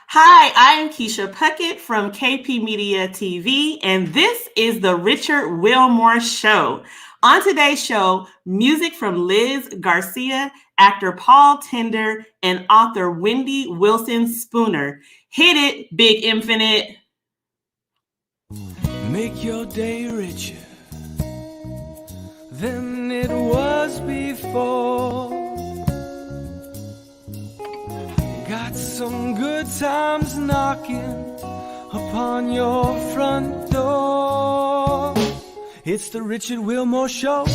Hi, I'm Keisha Puckett from KP Media TV, and this is the Richard Wilmore Show. On today's show, music from Liz Garcia, actor Paul Tinder, and author Wendy Wilson Spooner. Hit it, Big Infinite. Make your day richer than it was before. Got some good times knocking upon your front door. It's the Richard Wilmore Show.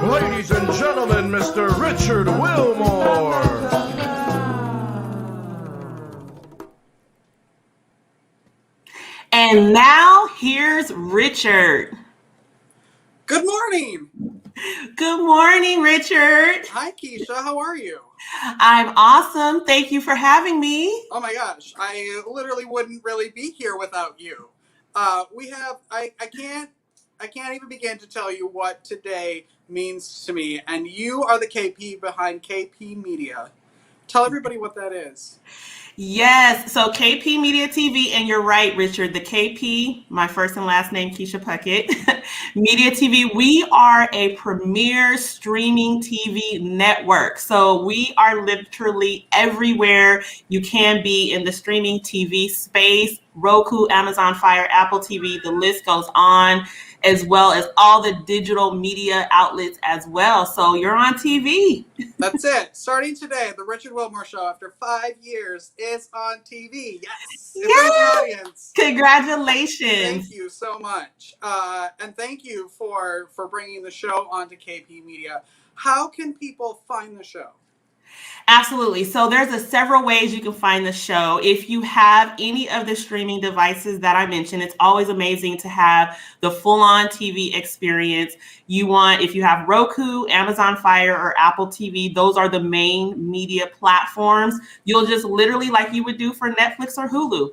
Ladies and gentlemen, Mr. Richard Wilmore. And now here's Richard. Good morning. Good morning, Richard. Hi, Keisha. How are you? I'm awesome. Thank you for having me. Oh my gosh, I literally wouldn't really be here without you. I can't even begin to tell you what today means to me. And you are the KP behind KP Media. Tell everybody what that is. Yes, so KP Media TV, and you're right, Richard, the KP, my first and last name, Keisha Puckett, Media TV, we are a premier streaming TV network. So we are literally everywhere you can be in the streaming TV space, Roku, Amazon Fire, Apple TV, the list goes on, as well as all the digital media outlets as well. So you're on TV. That's it. Starting today, the Richard Wilmore Show, after 5 years, is on TV. Yes! There's an audience. Congratulations. Thank you so much. And thank you for bringing the show onto KP Media. How can people find the show? Absolutely. So there's several ways you can find the show. If you have any of the streaming devices that I mentioned, it's always amazing to have the full-on TV experience. If you have Roku, Amazon Fire, or Apple TV, those are the main media platforms. You'll just literally, like you would do for Netflix or Hulu,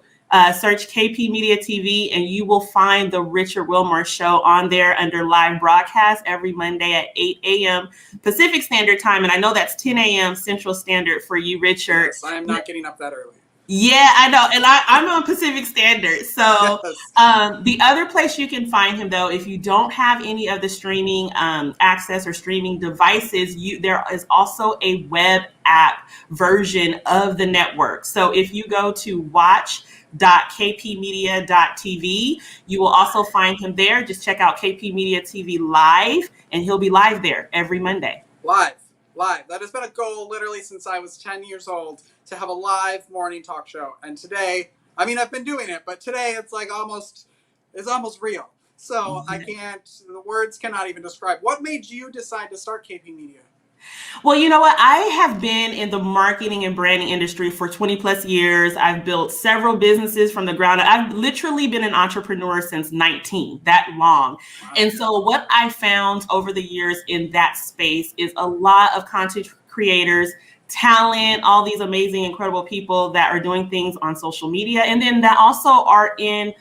search KP Media TV, and you will find the Richard Wilmore Show on there under live broadcast every Monday at 8 a.m. Pacific Standard Time. And I know that's 10 a.m. Central Standard for you, Richard. Yes, I am not getting up that early. Yeah, I know. And I'm on Pacific Standard. So Yes. The other place you can find him, though, if you don't have any of the streaming access or streaming devices, there is also a web app version of the network. So if you go to watch.kpmedia.tv, you will also find him there. Just check out KP Media TV Live, and he'll be live there every Monday. Live. That has been a goal literally since I was 10 years old, to have a live morning talk show. And today, I mean, I've been doing it, but today it's almost real. So I can't, the words cannot even describe. What made you decide to start KP Media? Well, you know what? I have been in the marketing and branding industry for 20 plus years. I've built several businesses from the ground up. I've literally been an entrepreneur since 19, that long. Wow. And so what I found over the years in that space is a lot of content creators, talent, all these amazing, incredible people that are doing things on social media, and then that also are in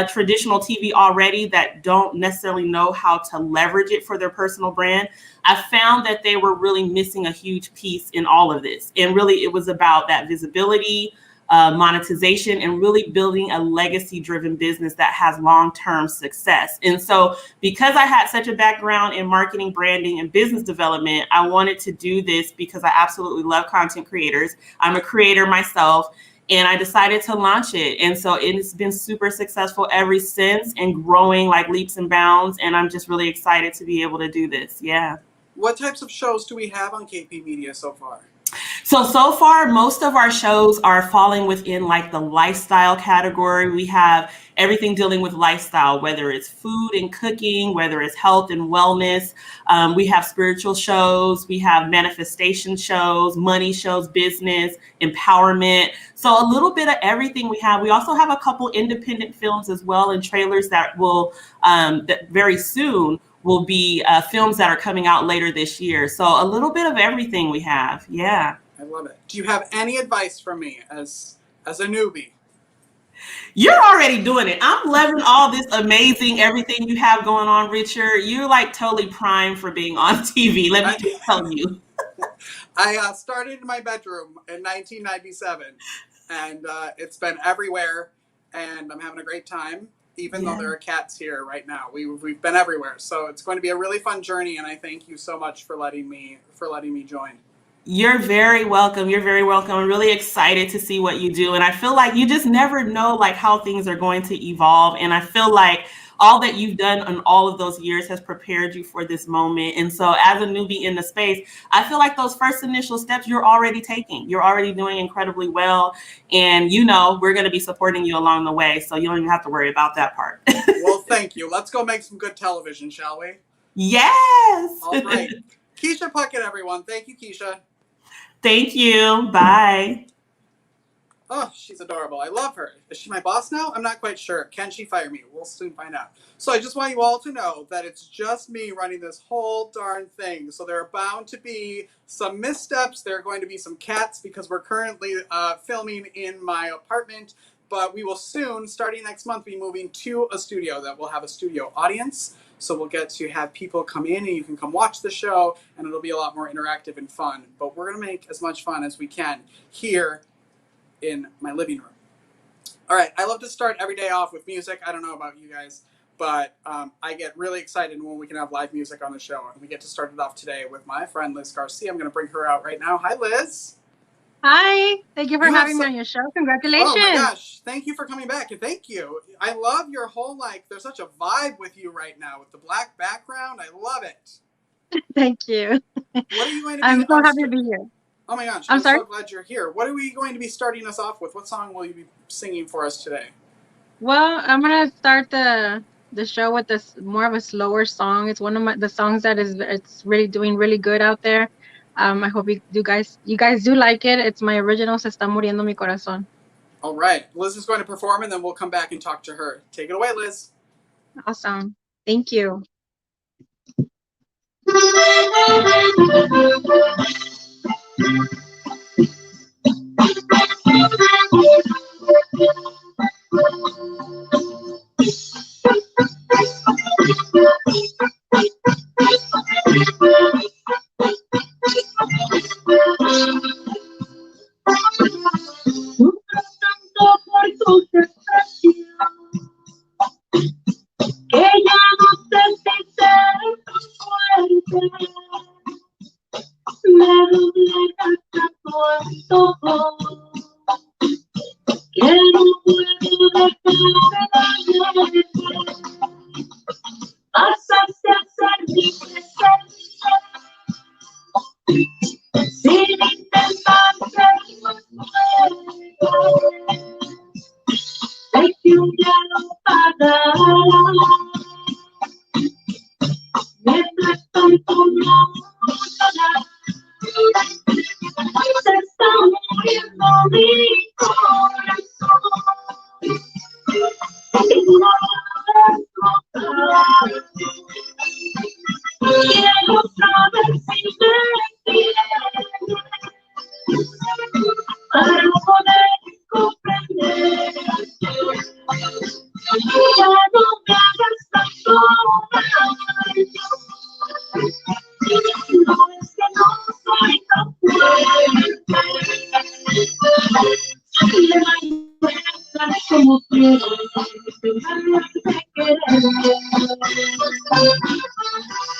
traditional TV already that don't necessarily know how to leverage it for their personal brand. I found that they were really missing a huge piece in all of this. And really, it was about that visibility, monetization, and really building a legacy-driven business that has long-term success. And so because I had such a background in marketing, branding, and business development, I wanted to do this because I absolutely love content creators. I'm a creator myself. and I decided to launch it. And so it's been super successful ever since and growing like leaps and bounds. And I'm just really excited to be able to do this. Yeah. What types of shows do we have on KP Media so far? So far, most of our shows are falling within like the lifestyle category. We have everything dealing with lifestyle, whether it's food and cooking, whether it's health and wellness. We have spiritual shows, we have manifestation shows, money shows, business, empowerment. So a little bit of everything we have. We also have a couple independent films as well, and trailers that will that very soon will be films that are coming out later this year. So a little bit of everything we have. Yeah. I love it. Do you have any advice for me as a newbie? You're already doing it. I'm loving all this amazing everything you have going on, Richard. You're like totally primed for being on TV. Let me just tell you. I started in my bedroom in 1997, and it's been everywhere, and I'm having a great time. Even though there are cats here right now, we've been everywhere. So it's going to be a really fun journey, and I thank you so much for letting me join. You're very welcome. You're very welcome. I'm really excited to see what you do. And I feel like you just never know like how things are going to evolve. And I feel like all that you've done in all of those years has prepared you for this moment. And so as a newbie in the space, I feel like those first initial steps you're already taking. You're already doing incredibly well. And we're going to be supporting you along the way. So you don't even have to worry about that part. Well, thank you. Let's go make some good television, shall we? Yes. All right. Kisa Puckett, everyone. Thank you, Kisa. Thank you. Bye. Oh, she's adorable. I love her. Is she my boss now? I'm not quite sure. Can she fire me? We'll soon find out. So I just want you all to know that it's just me running this whole darn thing. So there are bound to be some missteps. There are going to be some cats because we're currently filming in my apartment. But we will soon, starting next month, be moving to a studio that will have a studio audience. So we'll get to have people come in and you can come watch the show and it'll be a lot more interactive and fun. But we're going to make as much fun as we can here in my living room. All right, I love to start every day off with music. I don't know about you guys, but I get really excited when we can have live music on the show. And we get to start it off today with my friend Liz Garcia. I'm going to bring her out right now. Hi, Liz. Hi, thank you for having me on your show. Congratulations. Oh my gosh, thank you for coming back, and thank you. I love your whole, there's such a vibe with you right now with the black background. I love it. Thank you. What are you going to be I'm so happy to be here. Oh my gosh, I'm sorry? so glad you're here. What are we going to be starting us off with? What song will you be singing for us today? Well, I'm going to start the show with this more of a slower song. It's one of the songs that it's really doing really good out there. I hope you guys do like it. It's my original Se Está Muriendo Mi Corazón. All right. Liz is going to perform and then we'll come back and talk to her. Take it away, Liz. Awesome. Thank you.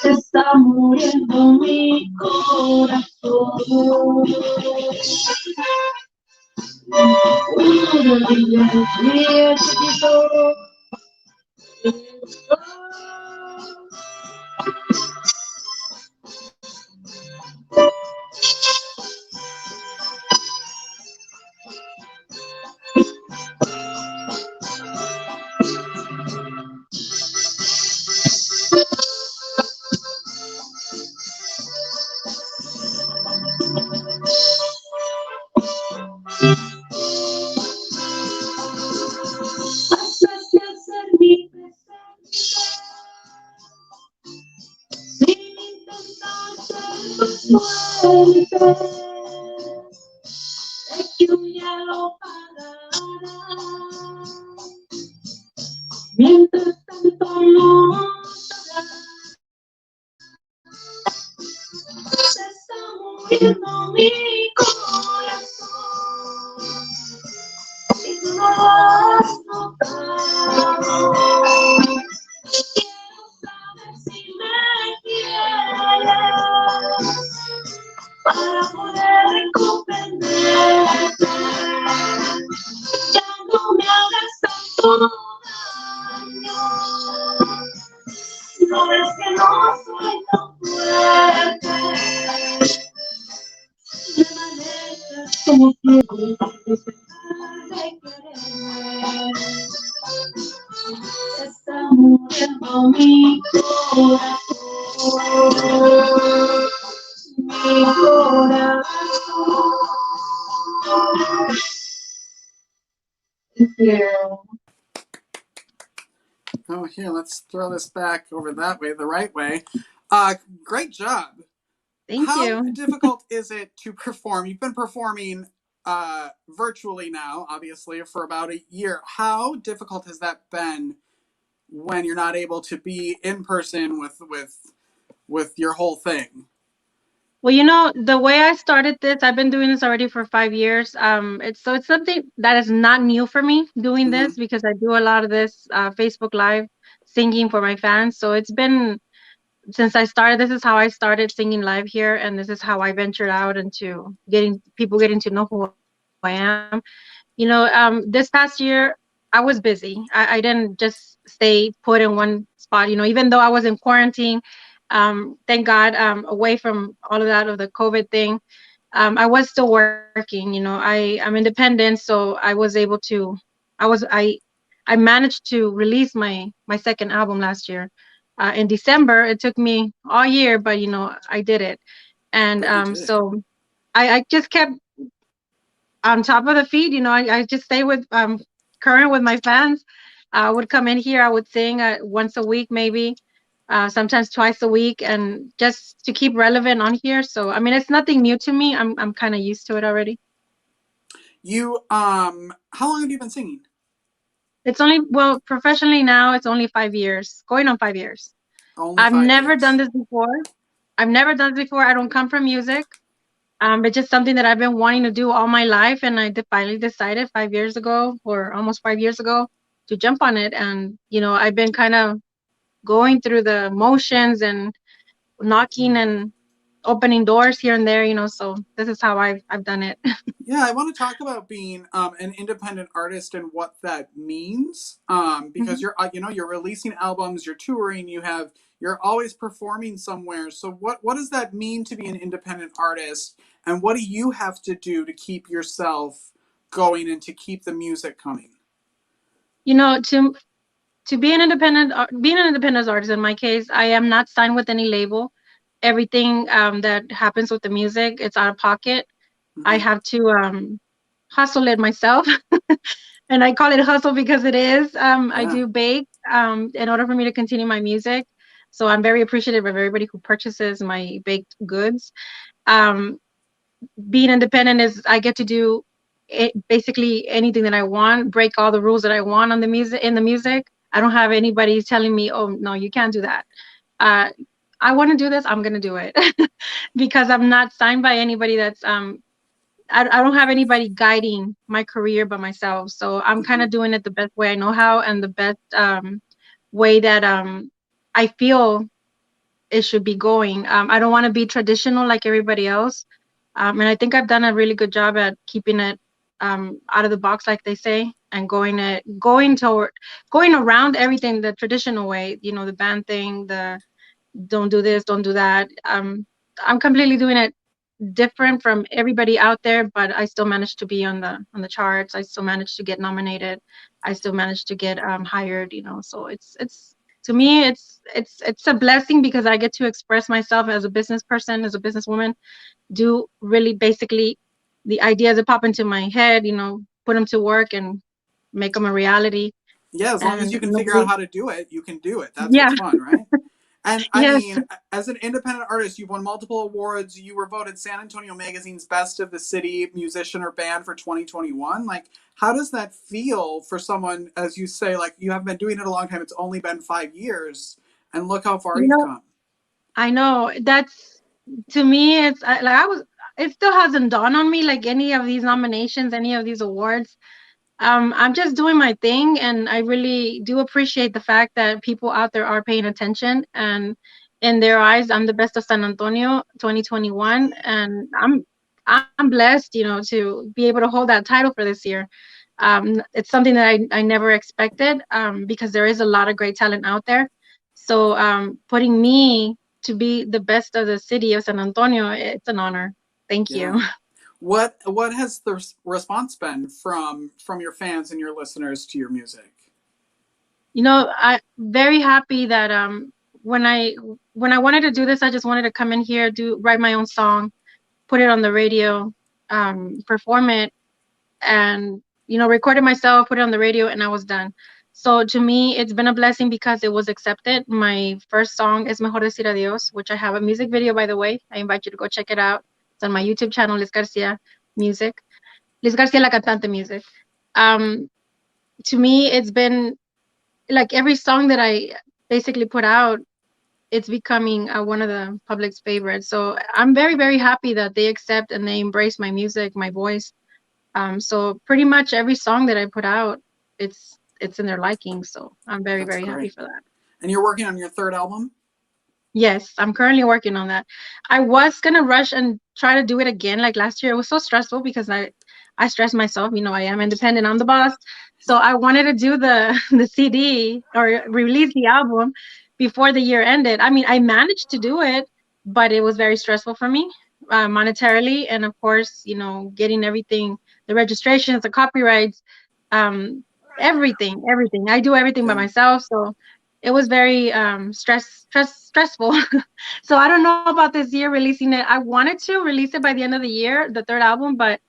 Está muriendo mi corazón. Pasaste a ser mi presente, sin intentar ser fuerte, sé que un día lo pagarás. Mientras tanto no sabrás, se está muriendo mi corazón. Y tú no lo has notado. Quiero saber si me quieres para poder comprenderte. Ya no me hagas tanto daño. No ves que no soy tan fuerte. Me manejas como ciego desde de querer. Está muriendo mi corazón. Mi corazón. Thank you. Oh, here, let's throw this back over that way, the right way. Great job. Thank How you. difficult is it to perform? You've been performing virtually now, obviously, for about a year. How difficult has that been when you're not able to be in person with your whole thing? Well, you know, the way I started this, I've been doing this already for 5 years. It's something that is not new for me doing Mhm. this because I do a lot of this Facebook Live singing for my fans. So it's been since I started. This is how I started singing live here, and this is how I ventured out into getting to know who I am. You know, this past year I was busy. I didn't just stay put in one spot. You know, even though I was in quarantine, thank God, away from all of that of the COVID thing, I was still working. You know, I'm independent, so I was able to. I was I managed to release my second album last year. In December, it took me all year, but you know, I did it. And But you did. so I just kept on top of the feed. You know, I just stay with current with my fans. I would come in here, I would sing once a week, maybe sometimes twice a week, and just to keep relevant on here. So I mean, it's nothing new to me. I'm kind of used to it already. You how long have you been singing? It's only, well, professionally now, it's only 5 years, going on 5 years. Only I've 5 years. never done this before. I've never done this before. I don't come from music. It's just something that I've been wanting to do all my life, and I finally decided 5 years ago, or almost 5 years ago, to jump on it. And you know, I've been kind of going through the motions and knocking and opening doors here and there. You know, so this is how I've done it. Yeah, I want to talk about being an independent artist and what that means. Because you're you're releasing albums, you're touring, you're always performing somewhere. So what does that mean to be an independent artist, and what do you have to do to keep yourself going and to keep the music coming? You know, to be an independent, being an independent artist, in my case, I am not signed with any label. Everything that happens with the music, it's out of pocket. I have to hustle it myself. And I call it hustle because it is. I do bake in order for me to continue my music. So I'm very appreciative of everybody who purchases my baked goods. Being independent is I get to do basically anything that I want, break all the rules that I want on the music in the music. I don't have anybody telling me, oh no, you can't do that. I want to do this, I'm gonna do it. Because I'm not signed by anybody that's I don't have anybody guiding my career but myself. So I'm kind of doing it the best way I know how, and the best way that I feel it should be going. I don't want to be traditional like everybody else. And I think I've done a really good job at keeping it out of the box, like they say, and going around everything the traditional way. You know, the band thing, the don't do this, don't do that. I'm completely doing it different from everybody out there, but I still managed to be on the charts. I still managed to get nominated. I still managed to get hired. You know, so it's to me it's a blessing because I get to express myself as a business person, as a businesswoman, do really basically the ideas that pop into my head, you know, put them to work and make them a reality. Yeah, as long as And you can figure out nobody, how to do it, you can do it. That's yeah, what's fun, right? And I yes. mean, as an independent artist, you've won multiple awards. You were voted San Antonio Magazine's Best of the City Musician or Band for 2021. Like, how does that feel for someone, as you say, like, you haven't been doing it a long time, it's only been 5 years, and look how far You you've know, come. I know that's to me. It's like I was. It still hasn't dawned on me like any of these nominations, any of these awards. I'm just doing my thing, and I really do appreciate the fact that people out there are paying attention. And in their eyes, I'm the best of San Antonio 2021, and I'm blessed, you know, to be able to hold that title for this year. It's something that I never expected because there is a lot of great talent out there. So putting me to be the best of the city of San Antonio, it's an honor. Thank Yeah. you. What has the response been from your fans and your listeners to your music? You know, I very happy that when I wanted to do this, I just wanted to come in here, write my own song, put it on the radio, perform it, and you know, record it myself, put it on the radio, and I was done. So to me, it's been a blessing because it was accepted. My first song is Mejor Decir Adios, which I have a music video, by the way. I invite you to go check it out. It's on my YouTube channel, Liz Garcia Music. Liz Garcia La Cantante Music. To me, it's been like every song that I basically put out, it's becoming one of the public's favorites. So I'm very, very happy that they accept and they embrace my music, my voice. So pretty much every song that I put out, it's in their liking. So I'm very, That's very happy great. for that. And you're working on your third album? Yes, I'm currently working on that. I was gonna rush and try to do it again like last year. It was so stressful because I stress myself. You know, I am independent. I'm the boss. So I wanted to do the the CD or release the album before the year ended. I mean, I managed to do it, but it was very stressful for me monetarily, and of course, you know, getting everything, the registrations, the copyrights, um, everything. I do everything by Yeah. myself, so it was very stressful. So I don't know about this year releasing it. I wanted to release it by the end of the year, the third album, but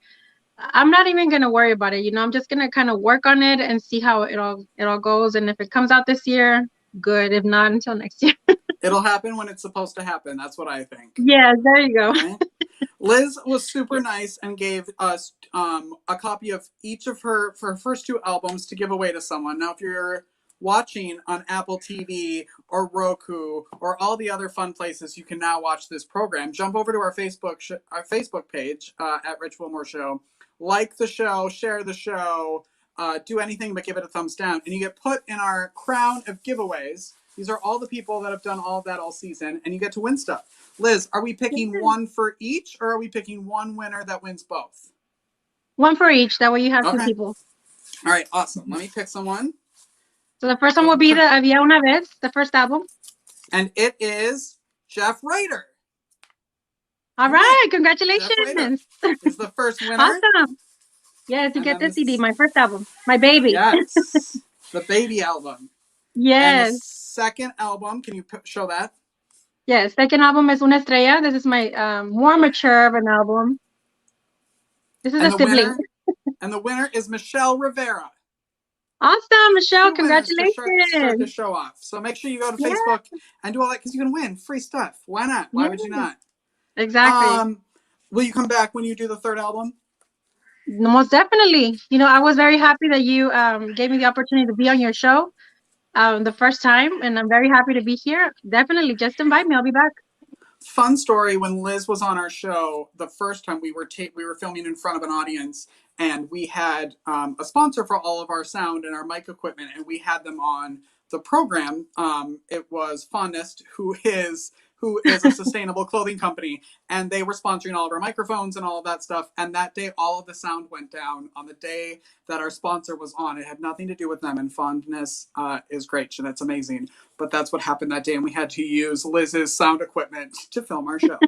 I'm not even gonna worry about it. You know, I'm just gonna kind of work on it and see how it all goes. And if it comes out this year, good. If not, until next year. It'll happen when it's supposed to happen. That's what I think. Yeah, there you go. Right? Liz was super nice and gave us a copy of each of her first two albums to give away to someone. Now, if you're watching on Apple TV or Roku or all the other fun places you can now watch this program, jump over to our Facebook page at Rich Wilmore Show. Like the show, share the show, do anything but give it a thumbs down, and you get put in our crown of giveaways. These are all the people that have done all of that all season, and you get to win stuff. Liz, are we picking one for each, or are we picking one winner that wins both? One for each. That way you have two Okay. people. All right, awesome. Let me pick someone. So the first one will be the Había una vez, the first album. And it is Jeff Ryder. All right, congratulations. Is the first winner. Awesome. Yes, you And get then the CD, my first album, my baby. Yes, the baby album. Yes. And the second album, can you show that? Yes, second album is Una Estrella. This is my more mature of an album. This is a sibling. And the winner is Michelle Rivera. Awesome, Michelle. Two winners to Congratulations. start the show off. So make sure you go to Facebook and do all that because you can win free stuff. Why not? Why would you not? Exactly. Will you come back when you do the third album? Most definitely. You know, I was very happy that you gave me the opportunity to be on your show the first time, and I'm very happy to be here. Definitely, just invite me. I'll be back. Fun story, when Liz was on our show the first time, we were filming in front of an audience, and we had a sponsor for all of our sound and our mic equipment, and we had them on the program. It was Fondest, who is who is a sustainable clothing company, and they were sponsoring all of our microphones and all of that stuff. And that day, all of the sound went down on the day that our sponsor was on. It had nothing to do with them, and fondness is great, and that's amazing. But that's what happened that day, and we had to use Liz's sound equipment to film our show.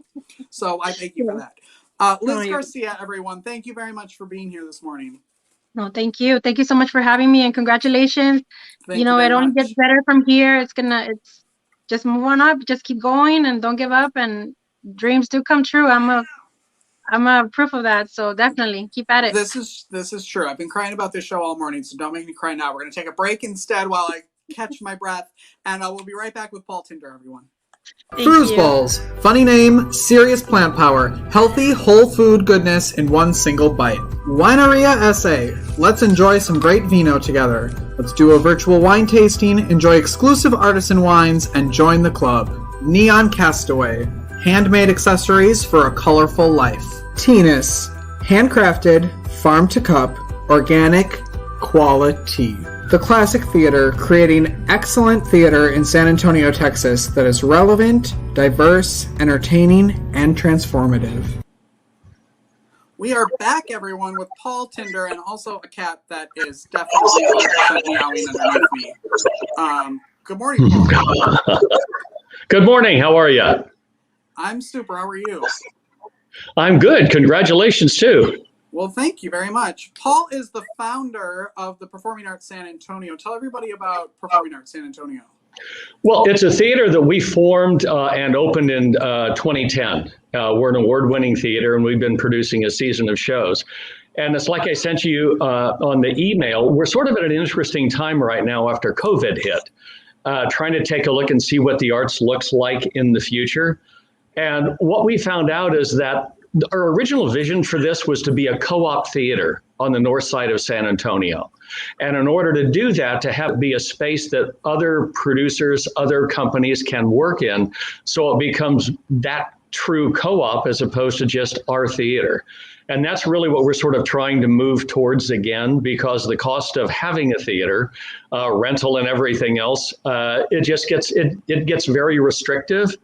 So I thank you for that. Liz Garcia, everyone, thank you very much for being here this morning. No, thank you. Thank you so much for having me, and congratulations. Thank you it very only much. gets better from here. It's just move on up, just keep going, and don't give up, and dreams do come true. I'm a proof of that. So definitely keep at it. This is true. I've been crying about this show all morning, so don't make me cry now. We're going to take a break instead while I catch my breath, and we'll be right back with Paul Tinder, everyone. Balls. Funny name, serious plant power, healthy whole food goodness in one single bite. Wineria SA. Let's enjoy some great vino together. Let's do a virtual wine tasting, enjoy exclusive artisan wines, and join the club. Neon Castaway. Handmade accessories for a colorful life. Teenus. Handcrafted, farm to cup, organic, quality. The Classic Theater, creating excellent theater in San Antonio, Texas that is relevant, diverse, entertaining, and transformative. We are back, everyone, with Paul Tinder and also a cat that is definitely 100% meowing underneath me. Good morning, Paul. Good morning. How are you? I'm super. How are you? I'm good. Congratulations, too. Well, thank you very much. Paul is the founder of the Performing Arts San Antonio. Tell everybody about Performing Arts San Antonio. Well, it's a theater that we formed and opened in 2010. We're an award-winning theater, and we've been producing a season of shows. And it's like I sent you on the email, we're sort of at an interesting time right now after COVID hit, trying to take a look and see what the arts looks like in the future. And what we found out is that our original vision for this was to be a co-op theater on the north side of San Antonio. And in order to do that, to be a space that other producers, other companies can work in, so it becomes that true co-op as opposed to just our theater. And that's really what we're sort of trying to move towards again, because the cost of having a theater, rental and everything else, it gets very restrictive.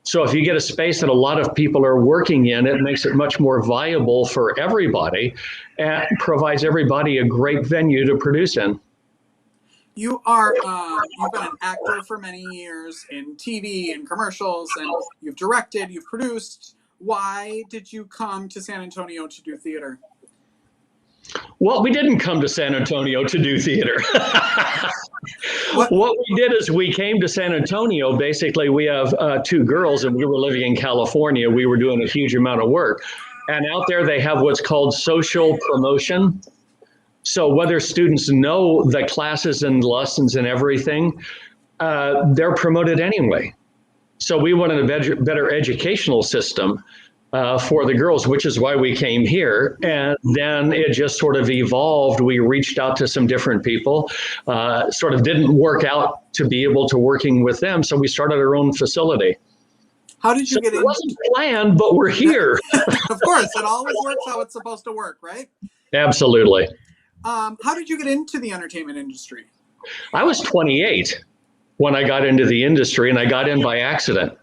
So if you get a space that a lot of people are working in, it makes it much more viable for everybody and provides everybody a great venue to produce in. You are, you've been an actor for many years in TV and commercials, and you've directed, you've produced. Why did you come to San Antonio to do theater? Well, we didn't come to San Antonio to do theater. What we did is we came to San Antonio. Basically, we have two girls, and we were living in California. We were doing a huge amount of work. And out there, they have what's called social promotion. So whether students know the classes and lessons and everything, they're promoted anyway. So we wanted a better educational system for the girls, which is why we came here. And then it just sort of evolved. We reached out to some different people, sort of didn't work out to be able to working with them. So we started our own facility. How did you get in? It wasn't planned, but we're here. Of course, it always works how it's supposed to work, right? Absolutely. How did you get into the entertainment industry? I was 28 when I got into the industry, and I got in by accident.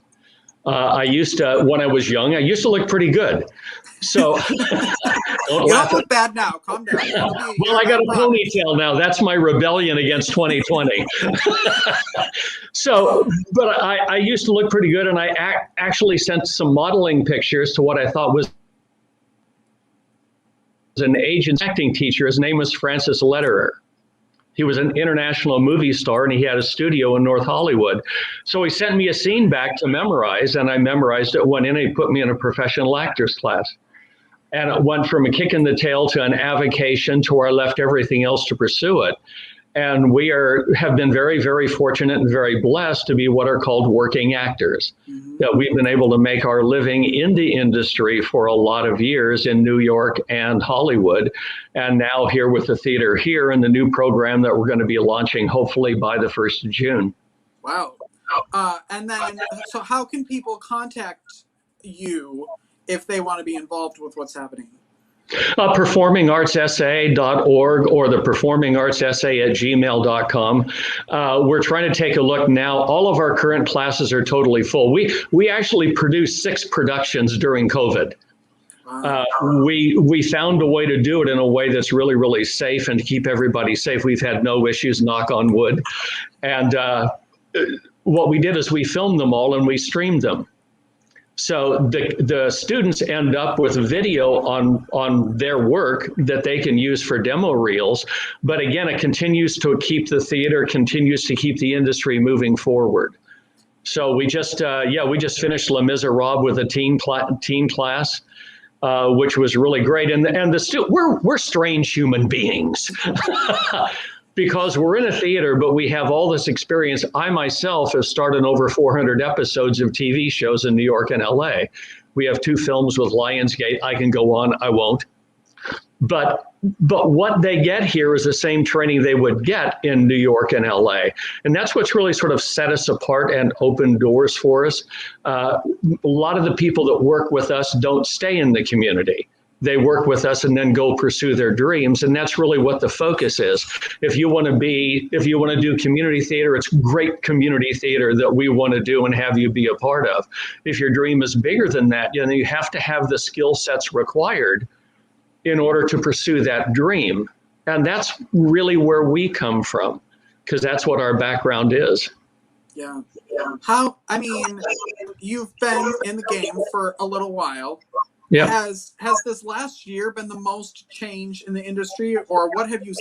When I was young, I used to look pretty good. So you don't look bad now. Calm down. Well, I got a ponytail now. That's my rebellion against 2020. But I used to look pretty good, and I actually sent some modeling pictures to what I thought was an agent acting teacher. His name was Francis Lederer. He was an international movie star, and he had a studio in North Hollywood. So he sent me a scene back to memorize, and I memorized it, went in, and he put me in a professional actors class. And it went from a kick in the tail to an avocation to where I left everything else to pursue it. And we have been very, very fortunate and very blessed to be what are called working actors. Mm-hmm. That we've been able to make our living in the industry for a lot of years in New York and Hollywood. And now here with the theater here and the new program that we're going to be launching hopefully by the 1st of June. Wow. And then, so how can people contact you if they want to be involved with what's happening? performingartsessay.org or the performingartsessay@gmail.com. We're trying to take a look now. All of our current classes are totally full. We actually produced 6 productions during COVID. We found a way to do it in a way that's really, really safe and to keep everybody safe. We've had no issues, knock on wood. And what we did is we filmed them all and we streamed them. So the students end up with video on their work that they can use for demo reels. But again, it continues to keep the theater, continues to keep the industry moving forward. So we just finished Les Miserables with a teen class. Which was really great, and we're strange human beings because we're in a theater, but we have all this experience. I myself have starred in over 400 episodes of TV shows in New York and LA. We have 2 films with Lionsgate. I can go on, I won't. But what they get here is the same training they would get in New York and LA. And that's what's really sort of set us apart and opened doors for us. A lot of the people that work with us don't stay in the community. They work with us and then go pursue their dreams. And that's really what the focus is. If you want to do community theater, it's great community theater that we want to do and have you be a part of. If your dream is bigger than that, you have to have the skill sets required in order to pursue that dream. And that's really where we come from, because that's what our background is. Yeah. You've been in the game for a little while. Yeah. Has this last year been the most change in the industry, or what have you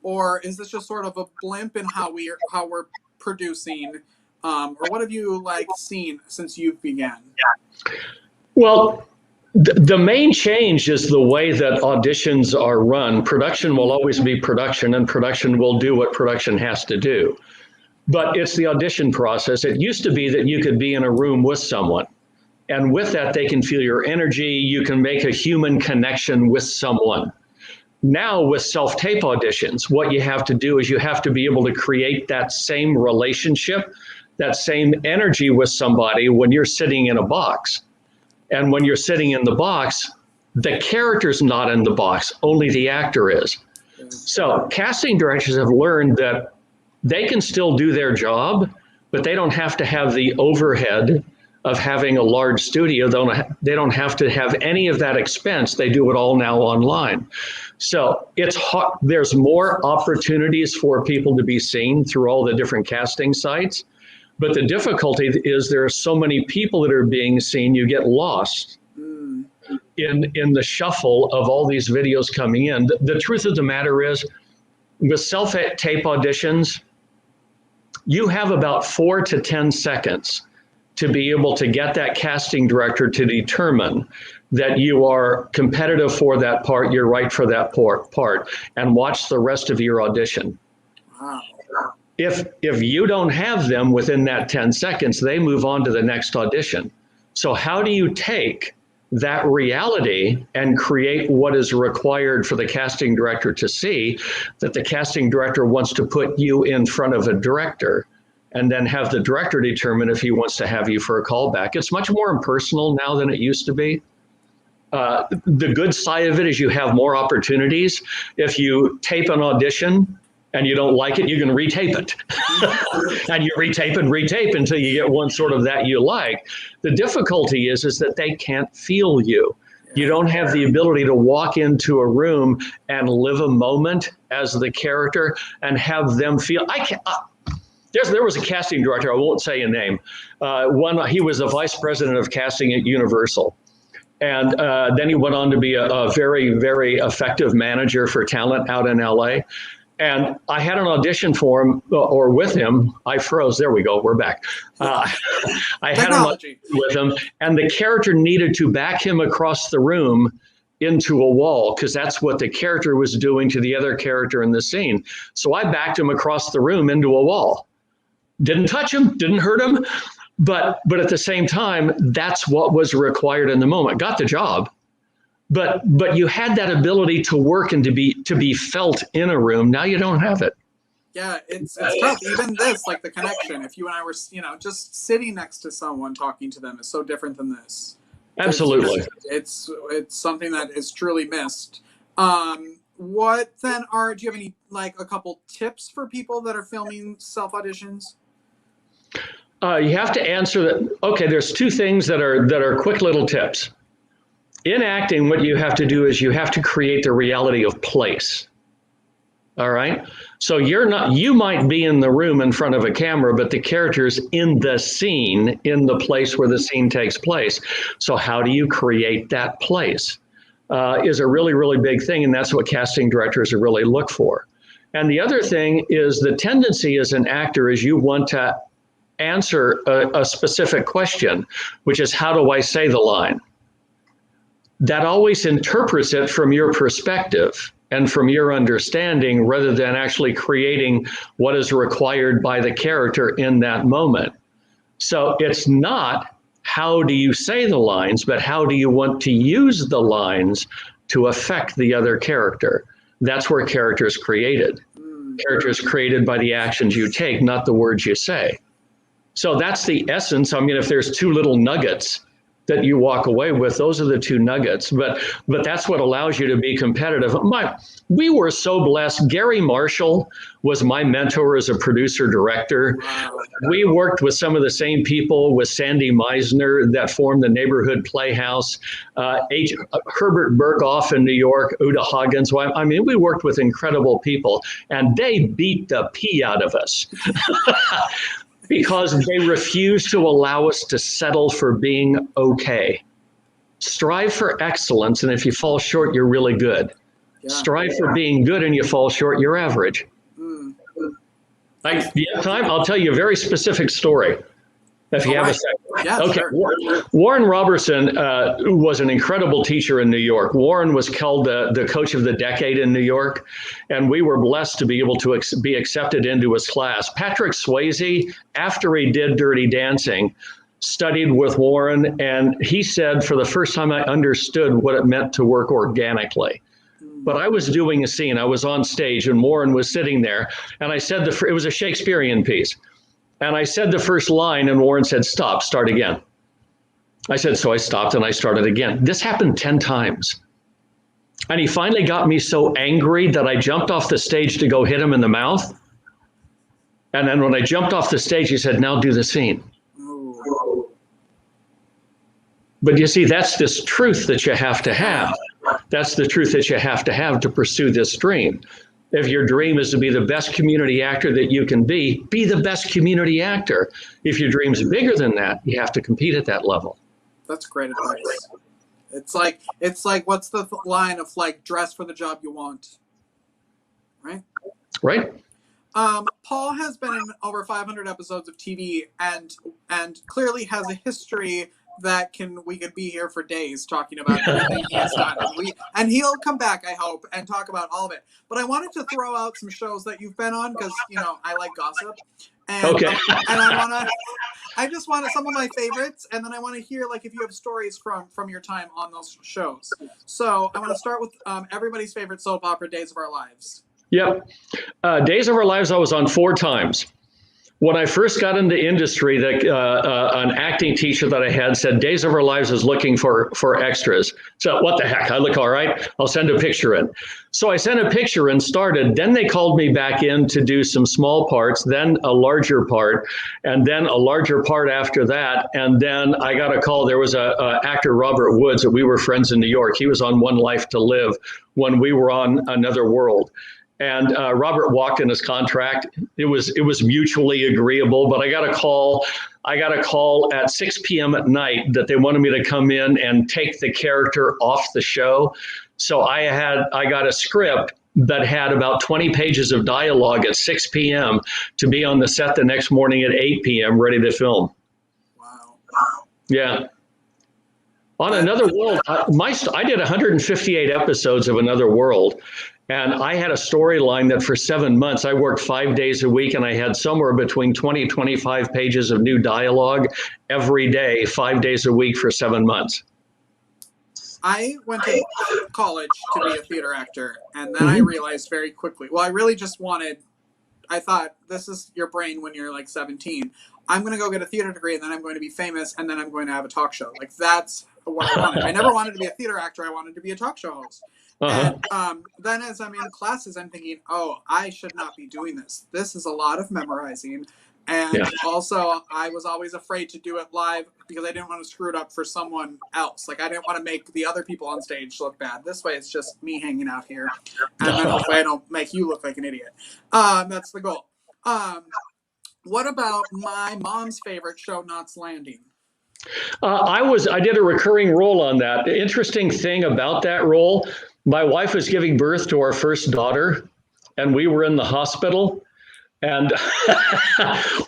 or is this just sort of a blimp in how we're producing, or what have you seen since you began? Well, the main change is the way that auditions are run. Production will always be production, and production will do what production has to do. But it's the audition process. It used to be that you could be in a room with someone, and with that, they can feel your energy. You can make a human connection with someone. Now, with self-tape auditions, what you have to do is you have to be able to create that same relationship, that same energy with somebody when you're sitting in a box. And when you're sitting in the box, the character's not in the box, only the actor is. So casting directors have learned that they can still do their job, but they don't have to have the overhead of having a large studio. They don't have to have any of that expense. They do it all now online. So it's hard. There's more opportunities for people to be seen through all the different casting sites. But the difficulty is there are so many people that are being seen, you get lost in the shuffle of all these videos coming in. The truth of the matter is, with self-tape auditions, you have about 4 to 10 seconds to be able to get that casting director to determine that you are competitive for that part, you're right for that part, and watch the rest of your audition. Wow. If you don't have them within that 10 seconds, they move on to the next audition. So how do you take that reality and create what is required for the casting director to see, that the casting director wants to put you in front of a director and then have the director determine if he wants to have you for a callback? It's much more impersonal now than it used to be. The good side of it is you have more opportunities. If you tape an audition and you don't like it, you can retape it. And you retape and retape until you get one sort of that you like. The difficulty is that they can't feel you. You don't have the ability to walk into a room and live a moment as the character and have them feel. There was a casting director, I won't say a name. He was the vice president of casting at Universal. And then he went on to be a very, very effective manager for talent out in LA. And I had an audition for him, or with him. I froze. There we go. We're back. I had an audition with him, and the character needed to back him across the room into a wall, because that's what the character was doing to the other character in the scene. So I backed him across the room into a wall. Didn't touch him, didn't hurt him, but at the same time, that's what was required in the moment. Got the job. But you had that ability to work and to be felt in a room. Now you don't have it. Yeah, it's tough. Even this, like the connection. If you and I were, just sitting next to someone talking to them is so different than this. Absolutely. It's something that is truly missed. What then do you have any, like, a couple tips for people that are filming self auditions? You have to answer that. Okay, there's two things that are quick little tips. In acting, what you have to do is you have to create the reality of place. All right. So you might be in the room in front of a camera, but the character's in the scene, in the place where the scene takes place. So how do you create that place? Is a really, really big thing. And that's what casting directors really look for. And the other thing is the tendency as an actor is you want to answer a specific question, which is, how do I say the line? That always interprets it from your perspective and from your understanding rather than actually creating what is required by the character in that moment. So it's not how do you say the lines, but how do you want to use the lines to affect the other character? That's where character is created. Character is created by the actions you take, not the words you say. So that's the essence. I mean, if there's two little nuggets that you walk away with, those are the two nuggets. But that's what allows you to be competitive. We were so blessed. Gary Marshall was my mentor as a producer director. We worked with some of the same people, with Sandy Meisner that formed the Neighborhood Playhouse, Herbert Berghoff in New York, Uta Hagens. I mean, we worked with incredible people, and they beat the pee out of us. Because they refuse to allow us to settle for being okay. Strive for excellence, and if you fall short, you're really good. Yeah. Strive for being good, and you fall short, you're average. Do you have time? I'll tell you a very specific story, if you have a second. Yeah, okay. Sure. Warren Robertson was an incredible teacher in New York. Warren was called the coach of the decade in New York, and we were blessed to be able to be accepted into his class. Patrick Swayze, after he did Dirty Dancing, studied with Warren, and he said, for the first time, I understood what it meant to work organically. But I was doing a scene. I was on stage, and Warren was sitting there, and I said it was a Shakespearean piece. And I said the first line, and Warren said, stop, start again. I said, so I stopped and I started again. This happened 10 times. And he finally got me so angry that I jumped off the stage to go hit him in the mouth. And then when I jumped off the stage, he said, now do the scene. But you see, that's this truth that you have to have. That's the truth that you have to pursue this dream. If your dream is to be the best community actor that you can be the best community actor. If your dream's bigger than that, you have to compete at that level. That's great advice. It's like what's the line of, like, dress for the job you want, right? Right. Paul has been in over 500 episodes of TV and clearly has a history that we could be here for days talking about everything he has done. And he'll come back, I hope, and talk about all of it. But I wanted to throw out some shows that you've been on because, I like gossip. And, okay. And I just want some of my favorites, and then I want to hear, like, if you have stories from your time on those shows. So I want to start with everybody's favorite soap opera, Days of Our Lives. Yep. Days of Our Lives I was on 4 times. When I first got into industry, an acting teacher that I had said, Days of Our Lives is looking for extras. So what the heck? I look all right. I'll send a picture in. So I sent a picture and started. Then they called me back in to do some small parts, then a larger part, and then a larger part after that. And then I got a call. There was a actor, Robert Woods, that we were friends in New York. He was on One Life to Live when we were on Another World. And Robert walked in his contract. It was mutually agreeable, but I got a call at 6 p.m. at night that they wanted me to come in and take the character off the show. So I got a script that had about 20 pages of dialogue at 6 p.m. to be on the set the next morning at 8 p.m. ready to film. Wow. Yeah. On Another World, I did 158 episodes of Another World. And I had a storyline that for 7 months, I worked 5 days a week, and I had somewhere between 20, 25 pages of new dialogue every day, 5 days a week for 7 months. I went to college to be a theater actor, and then I realized very quickly, well, I really just wanted I thought, this is your brain when you're like 17. I'm going to go get a theater degree, and then I'm going to be famous, and then I'm going to have a talk show. Like, that's what I wanted. I never wanted to be a theater actor. I wanted to be a talk show host. And then as I'm in classes, I'm thinking, oh, I should not be doing this. This is a lot of memorizing. And also, I was always afraid to do it live because I didn't want to screw it up for someone else. Like, I didn't want to make the other people on stage look bad. This way, it's just me hanging out here. And then hopefully I don't make you look like an idiot. That's the goal. What about my mom's favorite show, Knots Landing? I did a recurring role on that. The interesting thing about that role, my wife was giving birth to our first daughter, and we were in the hospital. And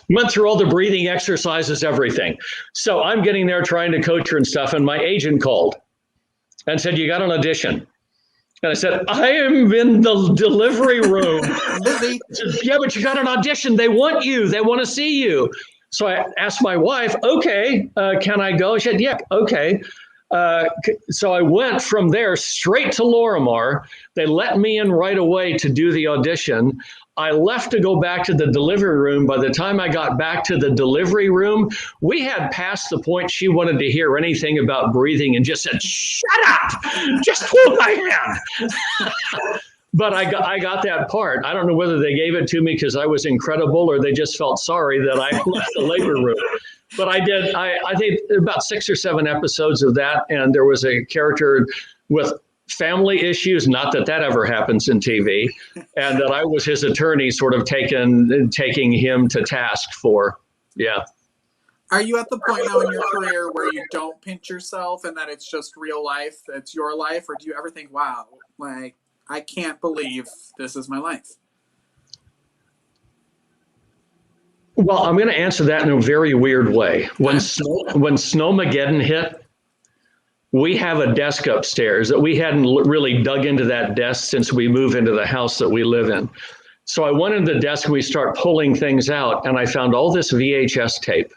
went through all the breathing exercises, everything. So I'm getting there trying to coach her and stuff. And my agent called and said, you got an audition. And I said, I am in the delivery room. Said, yeah, but you got an audition. They want you. They want to see you. So I asked my wife, okay, can I go? She said, yeah, okay. So I went from there straight to Lorimar. They let me in right away to do the audition. I left to go back to the delivery room. By the time I got back to the delivery room, we had passed the point she wanted to hear anything about breathing and just said, shut up, just hold my hand. But I got that part. I don't know whether they gave it to me because I was incredible or they just felt sorry that I left the labor room. But I did, I think about 6 or 7 episodes of that. And there was a character with family issues, not that that ever happens in TV, and that I was his attorney, sort of taking him to task for. Yeah. Are you at the point now in your career where you don't pinch yourself and that it's just real life, it's your life, or do you ever think, wow, like, I can't believe this is my life? Well, I'm going to answer that in a very weird way. When Snowmageddon hit, we have a desk upstairs that we hadn't really dug into that desk since we moved into the house that we live in. So I went into the desk and we start pulling things out, and I found all this VHS tape.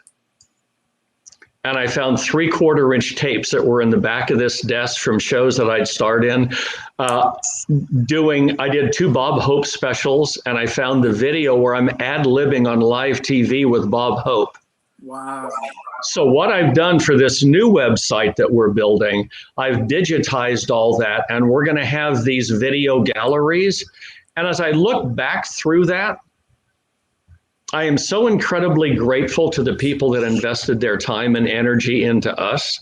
And I found 3/4-inch tapes that were in the back of this desk from shows that I'd starred in. I did 2 Bob Hope specials, and I found the video where I'm ad-libbing on live TV with Bob Hope. Wow. So what I've done for this new website that we're building, I've digitized all that, and we're going to have these video galleries. And as I look back through that, I am so incredibly grateful to the people that invested their time and energy into us,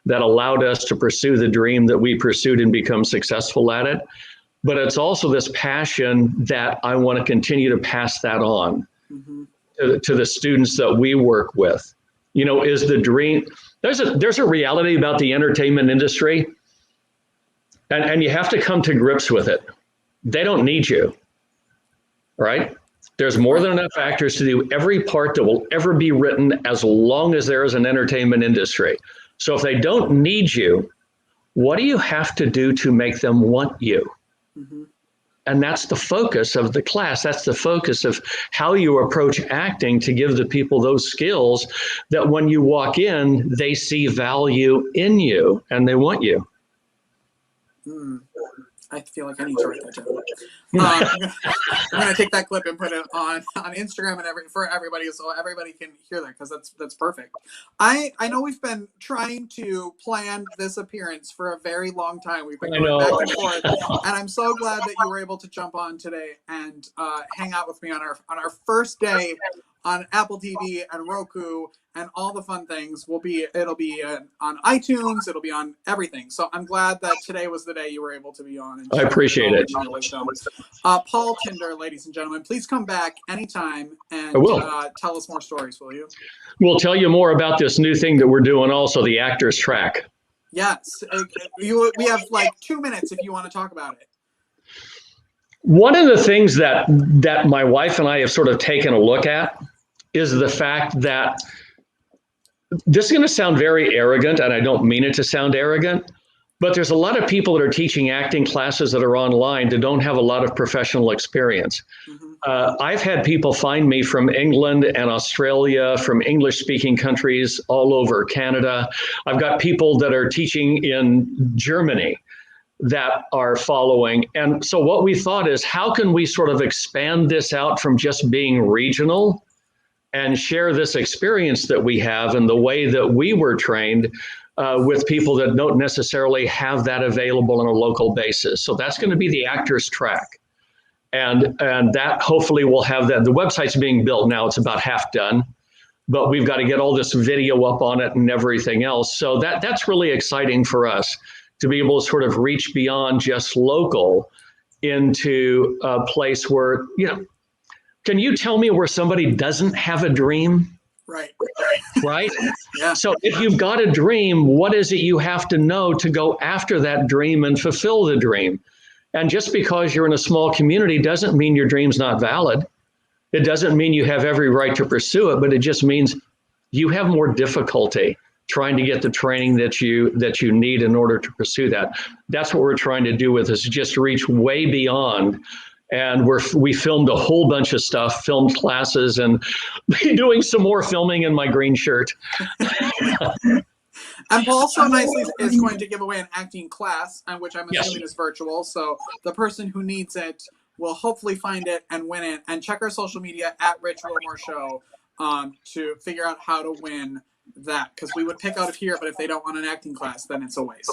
that allowed us to pursue the dream that we pursued and become successful at it. But it's also this passion that I want to continue to pass that on to the students that we work with. You know, is the dream, there's a reality about the entertainment industry, and you have to come to grips with it. They don't need you, right? There's more than enough actors to do every part that will ever be written as long as there is an entertainment industry. So if they don't need you, what do you have to do to make them want you? And that's the focus of the class. That's the focus of how you approach acting, to give the people those skills that when you walk in, they see value in you and they want you. I feel like I need to write that down. I'm gonna take that clip and put it on Instagram and for everybody, so everybody can hear that, because that's perfect. I know we've been trying to plan this appearance for a very long time. We've been going back and forth, and I'm so glad that you were able to jump on today and hang out with me on our first day on Apple TV and Roku and all the fun things. It'll be on iTunes. It'll be on everything. So I'm glad that today was the day you were able to be on. And I appreciate it. Paul Tinder, ladies and gentlemen, please come back anytime and tell us more stories, will you? We'll tell you more about this new thing that we're doing, also the actors track. Yes. We have like 2 minutes if you want to talk about it. One of the things that my wife and I have sort of taken a look at is the fact that this is going to sound very arrogant, and I don't mean it to sound arrogant, but there's a lot of people that are teaching acting classes that are online that don't have a lot of professional experience. I've had people find me from England and Australia, from English-speaking countries all over Canada. I've got people that are teaching in Germany. that are following. And so what we thought is, how can we sort of expand this out from just being regional and share this experience that we have and the way that we were trained with people that don't necessarily have that available on a local basis. So that's going to be the actors track. And that hopefully will have that. The website's being built now. It's about half done, but we've got to get all this video up on it and everything else. So that's really exciting for us to be able to sort of reach beyond just local into a place where, can you tell me where somebody doesn't have a dream? Right. Right? Yeah. So if you've got a dream, what is it you have to know to go after that dream and fulfill the dream? And just because you're in a small community doesn't mean your dream's not valid. It doesn't mean you have every right to pursue it, but it just means you have more difficulty trying to get the training that you need in order to pursue that. That's what we're trying to do with this, just reach way beyond. And we filmed a whole bunch of stuff, filmed classes, and doing some more filming in my green shirt. And Paul so nicely is going to give away an acting class, which I'm assuming is virtual. So the person who needs it will hopefully find it and win it. And check our social media at Rich Wilmore Show to figure out how to win that, because we would pick out of here, but if they don't want an acting class, then it's a waste.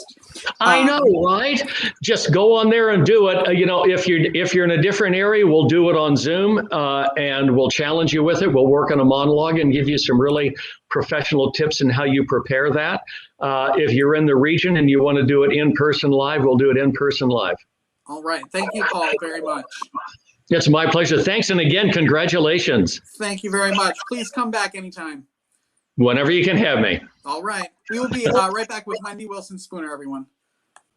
I know, right? Just go on there and do it. If you're in a different area, we'll do it on Zoom, and we'll challenge you with it. We'll work on a monologue and give you some really professional tips in how you prepare that. If you're in the region and you want to do it in person live, we'll do it in person live. All right. Thank you, Paul, very much. It's my pleasure. Thanks. And again, congratulations. Thank you very much. Please come back anytime. Whenever you can have me. All right. We will be right back with Wendy Wilson Spooner, everyone.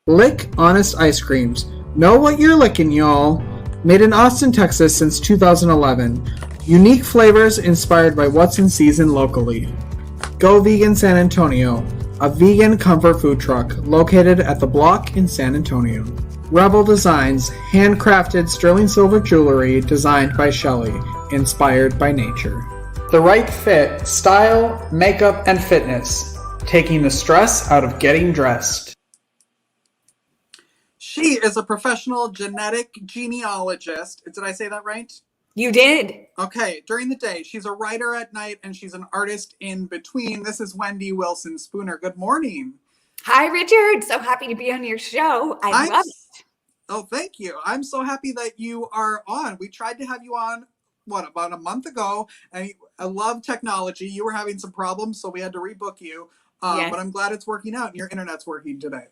Lick Honest Ice Creams. Know what you're licking, y'all. Made in Austin, Texas since 2011. Unique flavors inspired by what's in season locally. Go Vegan San Antonio, a vegan comfort food truck located at The Block in San Antonio. Rebel Designs, handcrafted sterling silver jewelry designed by Shelley, inspired by nature. The right fit, style, makeup, and fitness, taking the stress out of getting dressed. She is a professional genetic genealogist. Did I say that right? You did. Okay, during the day. She's a writer at night, and she's an artist in between. This is Wendy Wilson Spooner. Good morning. Hi, Richard. So happy to be on your show. I love it. Oh, thank you. I'm so happy that you are on. We tried to have you on, about a month ago, and I love technology. You were having some problems, so we had to rebook you. Yes. But I'm glad it's working out and your internet's working today.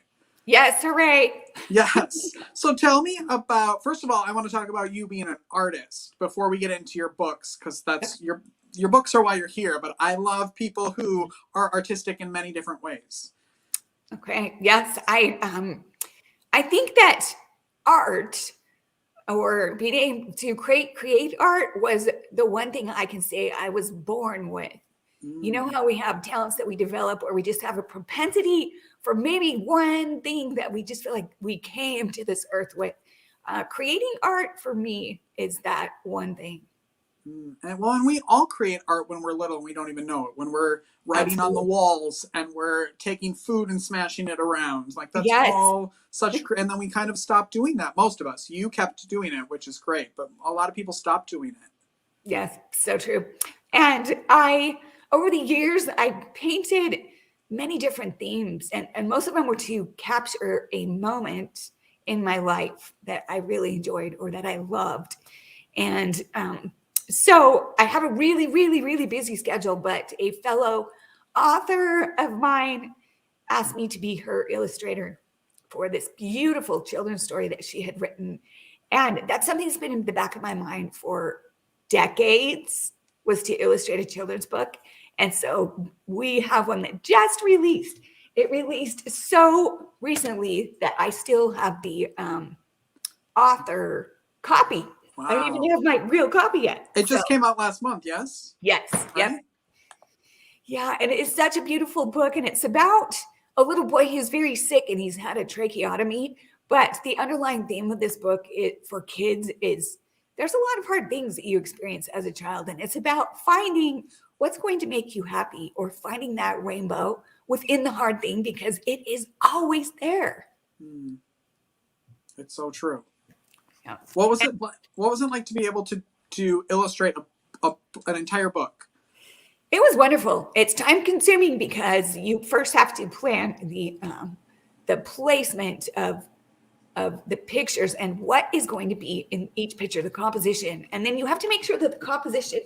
Yes, hooray. Yes. So tell me about, first of all, I want to talk about you being an artist before we get into your books, because that's your books are why you're here. But I love people who are artistic in many different ways. Okay. Yes, I think that art, or being able to create art, was the one thing I can say I was born with. You know how we have talents that we develop, or we just have a propensity for maybe one thing that we just feel like we came to this earth with. Creating art for me is that one thing. And we all create art when we're little and we don't even know it. When we're writing on the walls and we're taking food and smashing it around. Like that's all such, and then we kind of stopped doing that. Most of us. You kept doing it, which is great, but a lot of people stopped doing it. Yes, so true. And over the years, I painted many different themes, and most of them were to capture a moment in my life that I really enjoyed or that I loved. And so I have a really, really, really busy schedule, but a fellow author of mine asked me to be her illustrator for this beautiful children's story that she had written. And that's something that's been in the back of my mind for decades, was to illustrate a children's book. And so we have one that just released. It released so recently that I still have the author copy. Wow. I don't even have my real copy yet. It just came out last month, yes? Yes. Right? Yep. Yeah, and it's such a beautiful book, and it's about a little boy who's very sick and he's had a tracheotomy. But the underlying theme of this book for kids is there's a lot of hard things that you experience as a child, and it's about finding what's going to make you happy, or finding that rainbow within the hard thing, because it is always there. It's so true. Yeah. What was it like to be able to illustrate an entire book? It was wonderful. It's time consuming because you first have to plan the placement of the pictures and what is going to be in each picture, the composition. And then you have to make sure that the composition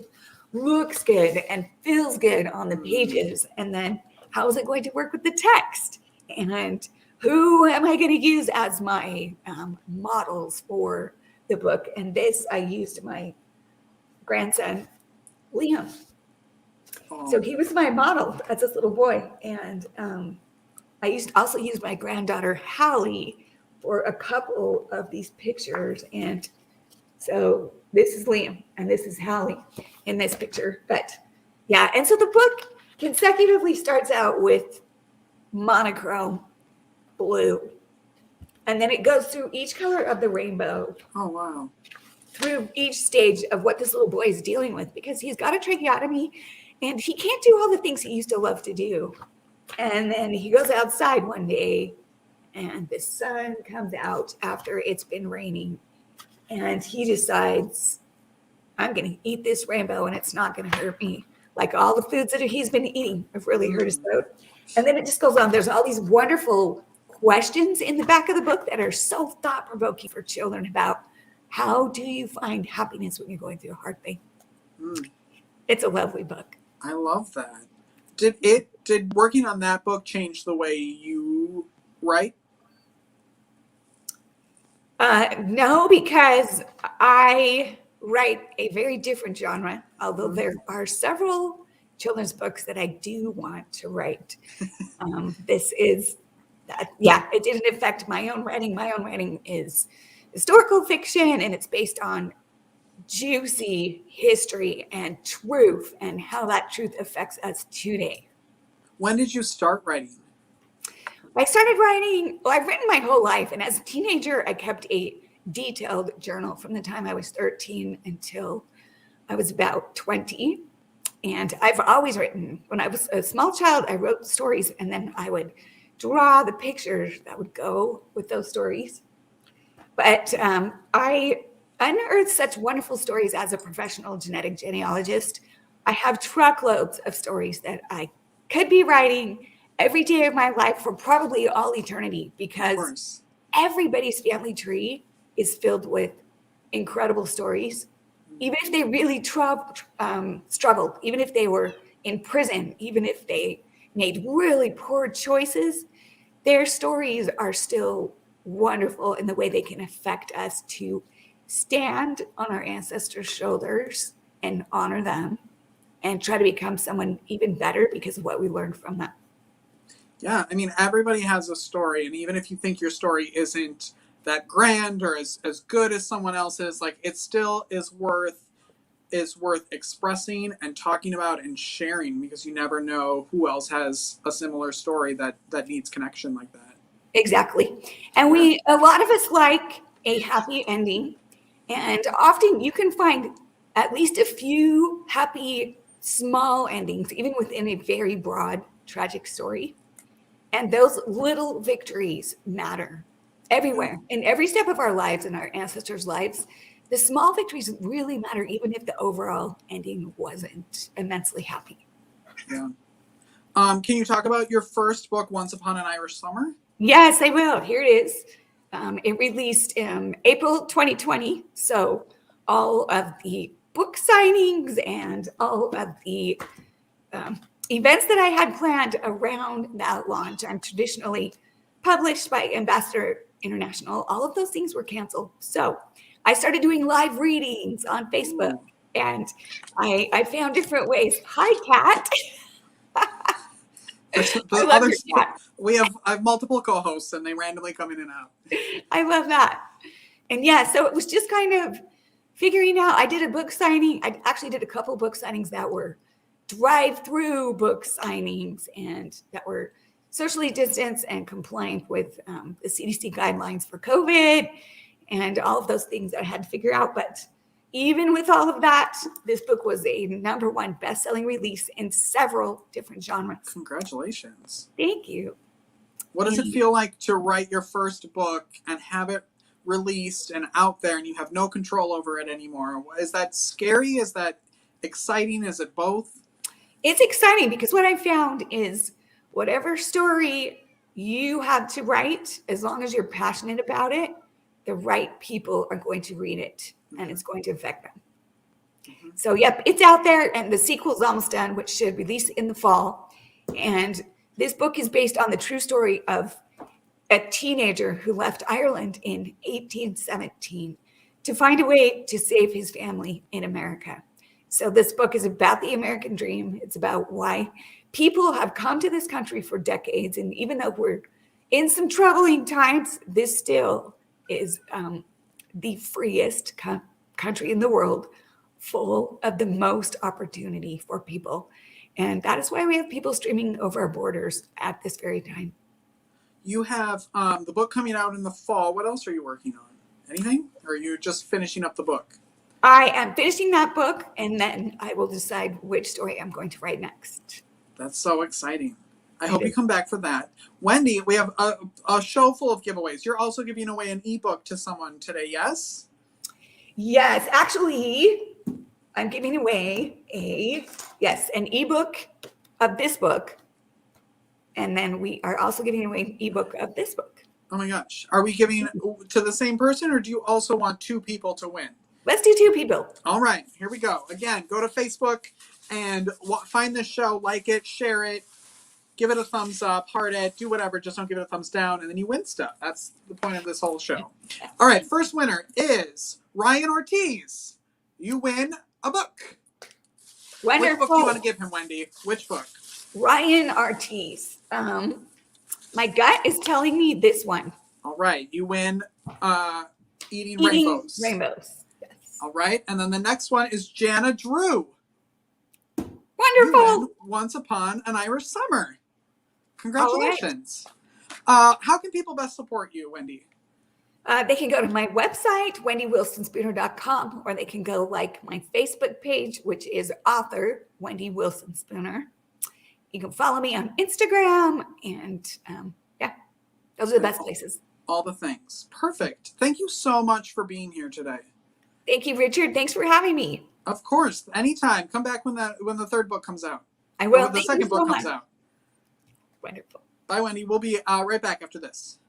looks good and feels good on the pages. And then how is it going to work with the text? And who am I going to use as my models for the book? And this, I used my grandson, Liam. So he was my model as this little boy. And I also used my granddaughter, Hallie, for a couple of these pictures. And so this is Liam and this is Hallie in this picture. But yeah, and so the book consecutively starts out with monochrome blue. And then it goes through each color of the rainbow. Oh, wow. Through each stage of what this little boy is dealing with, because he's got a tracheotomy and he can't do all the things he used to love to do. And then he goes outside one day and the sun comes out after it's been raining. And he decides, I'm going to eat this rainbow and it's not going to hurt me. Like all the foods that he's been eating have really hurt his throat. And then it just goes on. There's all these wonderful questions in the back of the book that are so thought-provoking for children about how do you find happiness when you're going through a hard thing. It's a lovely book. I love that. Did working on that book change the way you write? No, because I write a very different genre, although there are several children's books that I do want to write. This is, it didn't affect my own writing. My own writing is historical fiction, and it's based on juicy history and truth and how that truth affects us today. When did you start writing? I started writing, I've written my whole life. And as a teenager, I kept a detailed journal from the time I was 13 until I was about 20. And I've always written. When I was a small child, I wrote stories and then I would draw the pictures that would go with those stories. But I unearthed such wonderful stories as a professional genetic genealogist. I have truckloads of stories that I could be writing every day of my life for probably all eternity, because everybody's family tree is filled with incredible stories. Even if they really struggled, even if they were in prison, even if they made really poor choices, their stories are still wonderful in the way they can affect us to stand on our ancestors' shoulders and honor them and try to become someone even better because of what we learned from them. Yeah, I mean, everybody has a story, and even if you think your story isn't that grand or as good as someone else's, like, it still is worth expressing and talking about and sharing, because you never know who else has a similar story that needs connection like that. Exactly. And a lot of us like a happy ending, and often you can find at least a few happy small endings, even within a very broad tragic story. And those little victories matter everywhere, in every step of our lives and our ancestors' lives. The small victories really matter, even if the overall ending wasn't immensely happy. Yeah. Can you talk about your first book, Once Upon an Irish Summer? Yes, I will. Here it is. It released in April 2020. So all of the book signings and all of the events that I had planned around that launch, I'm traditionally published by Ambassador International. All of those things were canceled. So I started doing live readings on Facebook, and I found different ways. Hi, Kat. I have multiple co-hosts, and they randomly come in and out. I love that. And yeah, so it was just kind of figuring out. I did a book signing. I actually did a couple book signings that were drive-through book signings and that were socially distanced and compliant with the CDC guidelines for COVID and all of those things that I had to figure out. But even with all of that, this book was a #1 best-selling release in several different genres. Congratulations. Thank you. What does it feel like to write your first book and have it released and out there and you have no control over it anymore. Is that scary? Is that exciting? Is it both? It's exciting because what I found is whatever story you have to write, as long as you're passionate about it, the right people are going to read it and it's going to affect them. So, yep, it's out there and the sequel's almost done, which should release in the fall. And this book is based on the true story of a teenager who left Ireland in 1817 to find a way to save his family in America. So this book is about the American dream. It's about why people have come to this country for decades. And even though we're in some troubling times, this still is the freest country in the world, full of the most opportunity for people. And that is why we have people streaming over our borders at this very time. You have the book coming out in the fall. What else are you working on? Anything? Or are you just finishing up the book? I am finishing that book, and then I will decide which story I'm going to write next. That's so exciting. I hope you come back for that. Wendy, we have a show full of giveaways. You're also giving away an ebook to someone today, yes? Yes, actually, I'm giving away an ebook of this book. And then we are also giving away an ebook of this book. Oh my gosh. Are we giving to the same person, or do you also want 2 people to win? Let's do 2 people. All right, here we go. Again, go to Facebook and find this show, like it, share it, give it a thumbs up, heart it, do whatever. Just don't give it a thumbs down, and then you win stuff. That's the point of this whole show. All right, first winner is Ryan Ortiz. You win a book. Wonderful. Which book do you want to give him, Wendy? Which book? Ryan Ortiz. My gut is telling me this one. All right, you win Eating Rainbows. Yes. All right, and then the next one is Jana Drew. Wonderful. You win Once Upon an Irish Summer. Congratulations. How can people best support you, Wendy? They can go to my website, wendywilsonspooner.com, or they can go like my Facebook page, which is author Wendy Wilson Spooner. You can follow me on Instagram, and those are the best places. All the things. Perfect. Thank you so much for being here today. Thank you, Richard. Thanks for having me. Of course. Anytime. Come back when the third book comes out. I will. When the second book comes out. Wonderful. Bye, Wendy. We'll be right back after this.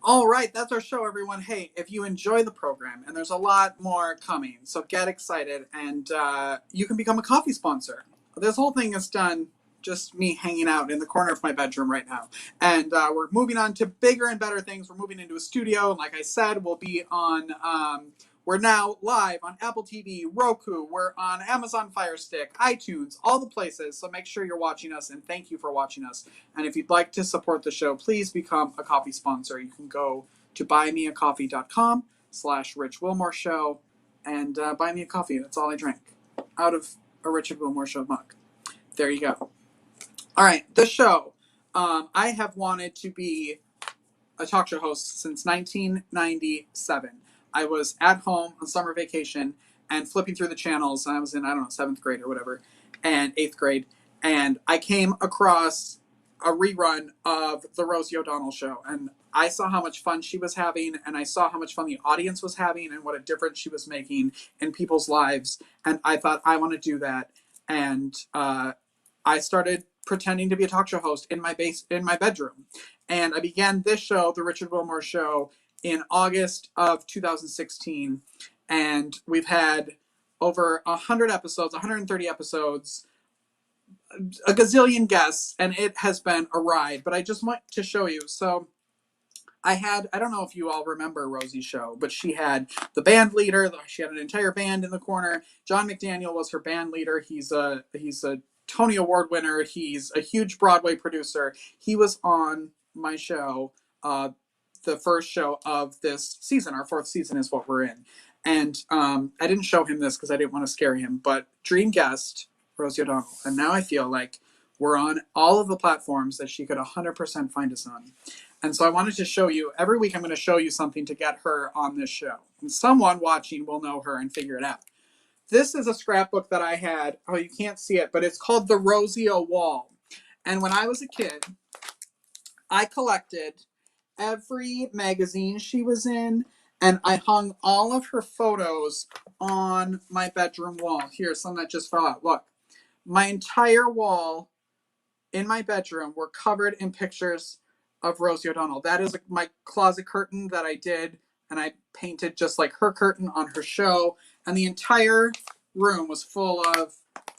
All right, that's our show, everyone. Hey, if you enjoy the program, and there's a lot more coming, so get excited, and you can become a coffee sponsor. This whole thing is done just me hanging out in the corner of my bedroom right now. And we're moving on to bigger and better things. We're moving into a studio, and like I said, we'll be on... we're now live on Apple TV, Roku, we're on Amazon Fire Stick, iTunes, all the places. So make sure you're watching us, and thank you for watching us. And if you'd like to support the show, please become a coffee sponsor. You can go to buymeacoffee.com/richwilmore-show and buy me a coffee. That's all I drink out of a Richard Wilmore Show mug. There you go. All right, the show. I have wanted to be a talk show host since 1997. I was at home on summer vacation and flipping through the channels. I was in, 7th grade or whatever, and 8th grade. And I came across a rerun of The Rosie O'Donnell Show. And I saw how much fun she was having, and I saw how much fun the audience was having, and what a difference she was making in people's lives. And I thought, I want to do that. And I started pretending to be a talk show host in my bedroom. And I began this show, The Richard Wilmore Show, in August of 2016. And we've had over 100 episodes, 130 episodes, a gazillion guests, and it has been a ride. But I just want to show you. So I don't know if you all remember Rosie's show, but she had the band leader. She had an entire band in the corner. John McDaniel was her band leader. He's a Tony Award winner. He's a huge Broadway producer. He was on my show, the first show of this season. Our 4th season is what we're in. And I didn't show him this because I didn't want to scare him, but dream guest, Rosie O'Donnell. And now I feel like we're on all of the platforms that she could 100% find us on. And so I wanted to show you, every week I'm going to show you something to get her on this show. And someone watching will know her and figure it out. This is a scrapbook that I had. Oh, you can't see it, but it's called the Rosie O Wall. And when I was a kid, I collected every magazine she was in, and I hung all of her photos on my bedroom wall. Here's some that just fell out. Look, my entire wall in my bedroom were covered in pictures of Rosie O'Donnell. That is my closet curtain that I did, and I painted just like her curtain on her show. And the entire room was full of,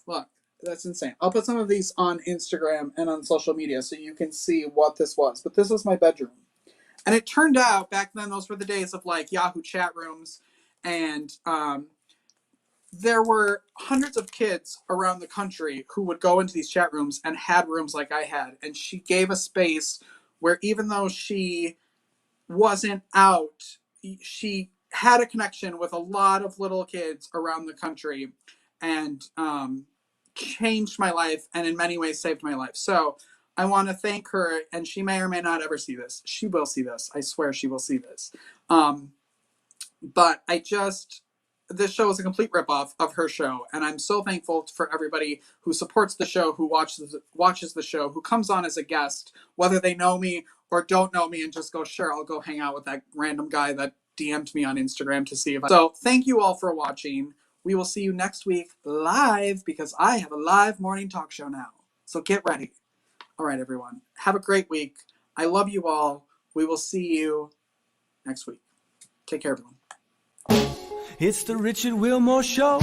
look, that's insane. I'll put some of these on Instagram and on social media so you can see what this was. But this was my bedroom. And it turned out, back then, those were the days of like Yahoo chat rooms. And there were hundreds of kids around the country who would go into these chat rooms and had rooms like I had. And she gave a space where, even though she wasn't out, she had a connection with a lot of little kids around the country, and changed my life, and in many ways saved my life. So I want to thank her, and she may or may not ever see this. She will see this. I swear she will see this. But this show is a complete ripoff of her show, and I'm so thankful for everybody who supports the show, who watches the show, who comes on as a guest, whether they know me or don't know me, and just go, sure, I'll go hang out with that random guy that DM'd me on Instagram to see if So thank you all for watching. We will see you next week live, because I have a live morning talk show now. So get ready. All right, everyone. Have a great week. I love you all. We will see you next week. Take care, everyone. It's the Richard Wilmore Show.